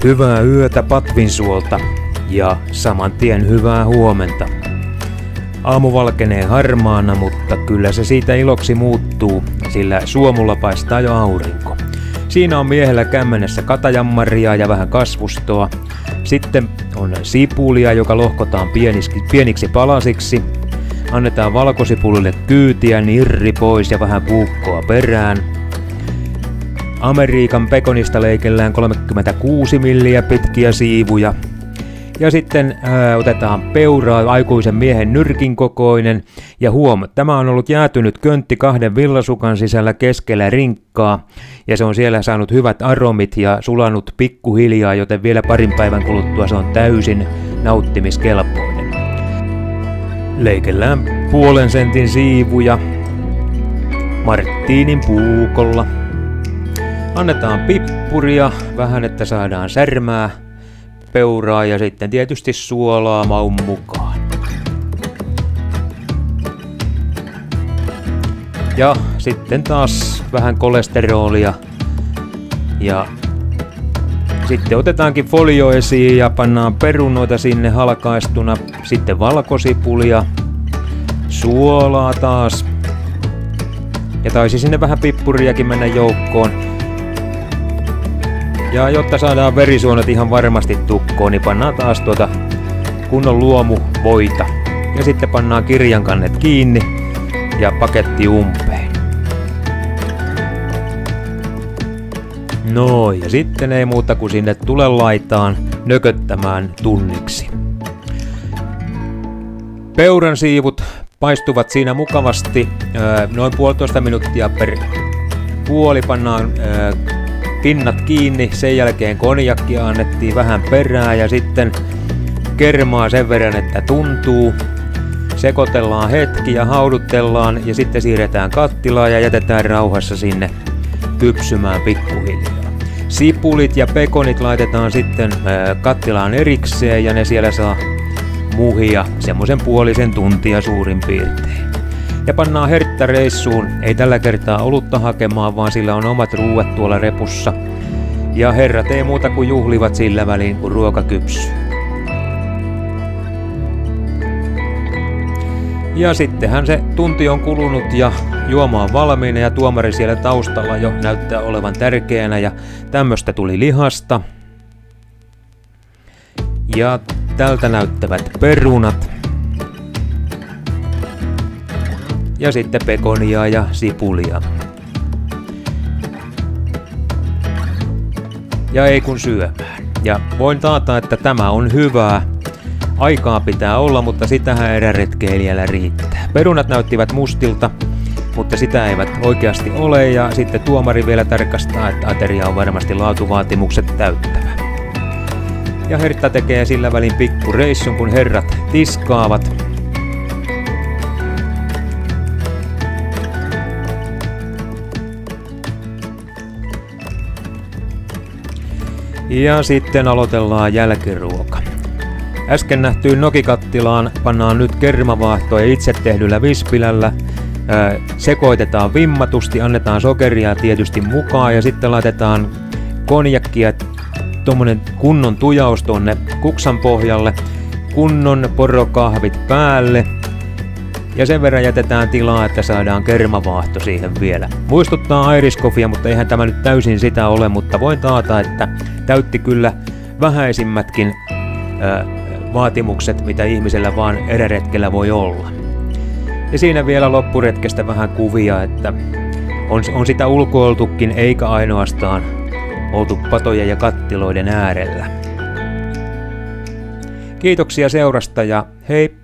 Hyvää yötä Patvinsuolta ja saman tien hyvää huomenta. Aamu valkenee harmaana, mutta kyllä se siitä iloksi muuttuu, sillä Suomulla paistaa jo aurinko. Siinä on miehellä kämmenessä katajanmarjaa ja vähän kasvustoa. Sitten on sipulia, joka lohkotaan pieniksi palasiksi. Annetaan valkosipulille kyytiä, nirri pois ja vähän puukkoa perään. Amerikan pekonista leikellään 36 milliä pitkiä siivuja. Ja sitten otetaan peuraa, aikuisen miehen nyrkin kokoinen. Ja tämä on ollut jäätynyt köntti 2 villasukan sisällä keskellä rinkkaa. Ja se on siellä saanut hyvät aromit ja sulanut pikkuhiljaa, joten vielä parin päivän kuluttua se on täysin nauttimiskelpoinen. Leikellään 0,5 sentin siivuja Marttiinin puukolla. Annetaan pippuria vähän, että saadaan särmää, peuraa ja sitten tietysti suolaa maun mukaan. Ja sitten taas vähän kolesterolia. Ja sitten otetaankin folio esiin ja pannaan perunoita sinne halkaistuna. Sitten valkosipulia, suolaa taas. Ja taisi sinne vähän pippuriakin mennä joukkoon. Ja jotta saadaan verisuonet ihan varmasti tukkoon, niin pannaan taas kunnon luomuvoita. Ja sitten pannaan kirjankannet kiinni ja paketti umpeen. No ja sitten ei muuta kuin sinne tulelaitaan nököttämään tunniksi. Peuran siivut paistuvat siinä mukavasti noin 1,5 minuuttia per puoli. Pannaan pinnat kiinni, sen jälkeen konjakkia annettiin vähän perään ja sitten kermaa sen verran, että tuntuu. Sekoitellaan hetki ja haudutellaan ja sitten siirretään kattilaan ja jätetään rauhassa sinne kypsymään pikkuhiljaa. Sipulit ja pekonit laitetaan sitten kattilaan erikseen ja ne siellä saa muhia semmoisen 0,5 tuntia suurin piirtein. Ja pannaan hertta reissuun, ei tällä kertaa olutta hakemaan, vaan sillä on omat ruuat tuolla repussa. Ja herrat ei muuta kuin juhlivat sillä väliin, kun ruoka kypsyy. Ja sittenhän se tunti on kulunut ja juoma on valmiina ja tuomari siellä taustalla jo näyttää olevan tärkeänä ja tämmöstä tuli lihasta. Ja tältä näyttävät perunat. Ja sitten pekonia ja sipulia. Ja ei kun syömään. Ja voin taata, että tämä on hyvää. Aikaa pitää olla, mutta sitähän eräretkeilijällä riittää. Perunat näyttivät mustilta, mutta sitä eivät oikeasti ole. Ja sitten tuomari vielä tarkastaa, että ateria on varmasti laatuvaatimukset täyttävä. Ja hertta tekee sillä välin pikkureissun, kun herrat tiskaavat. Ja sitten aloitellaan jälkiruoka. Äsken nähtyyn nokikattilaan pannaan nyt kermavaahtoa itse tehdyllä vispilällä. Sekoitetaan vimmatusti, annetaan sokeria tietysti mukaan ja sitten laitetaan konjakkia, tommonen kunnon tujaus tonne kuksan pohjalle, kunnon porokahvit päälle. Ja sen verran jätetään tilaa, että saadaan kermavaahto siihen vielä. Muistuttaa Irish Coffeea, mutta eihän tämä nyt täysin sitä ole, mutta voin taata, että täytti kyllä vähäisimmätkin vaatimukset, mitä ihmisellä vaan eräretkellä voi olla. Ja siinä vielä loppuretkestä vähän kuvia, että on sitä ulkoiltukin, eikä ainoastaan oltu patojen ja kattiloiden äärellä. Kiitoksia seurasta ja hei!